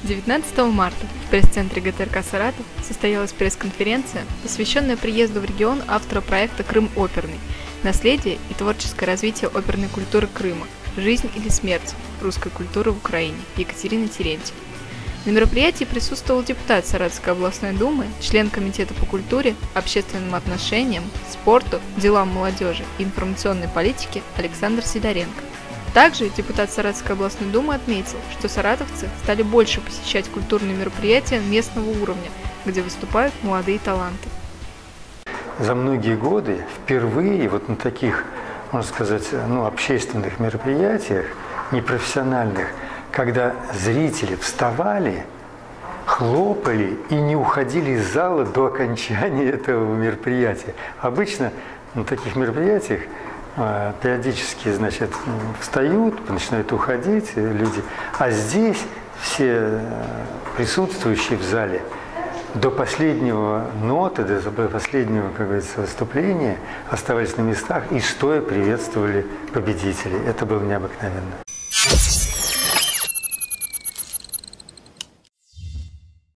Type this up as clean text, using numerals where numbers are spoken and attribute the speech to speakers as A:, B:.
A: 19 марта в пресс-центре ГТРК «Саратов» состоялась пресс-конференция, посвященная приезду в регион автора проекта «Крым оперный. Наследие и творческое развитие оперной культуры Крыма. Жизнь или смерть русской культуры в Украине» Екатерины Терентьевой. На мероприятии присутствовал депутат Саратовской областной думы, член Комитета по культуре, общественным отношениям, спорту, делам молодежи и информационной политике Александр Сидоренко. Также депутат Саратовской областной думы отметил, что саратовцы стали больше посещать культурные мероприятия местного уровня, где выступают молодые таланты.
B: За многие годы впервые вот на таких, можно сказать, общественных мероприятиях, непрофессиональных, когда зрители вставали, хлопали и не уходили из зала до окончания этого мероприятия. Обычно на таких мероприятиях периодически, встают, начинают уходить люди, а здесь все присутствующие в зале до последнего ноты, до последнего, как говорится, выступления оставались на местах и стоя приветствовали победителей. Это было необыкновенно.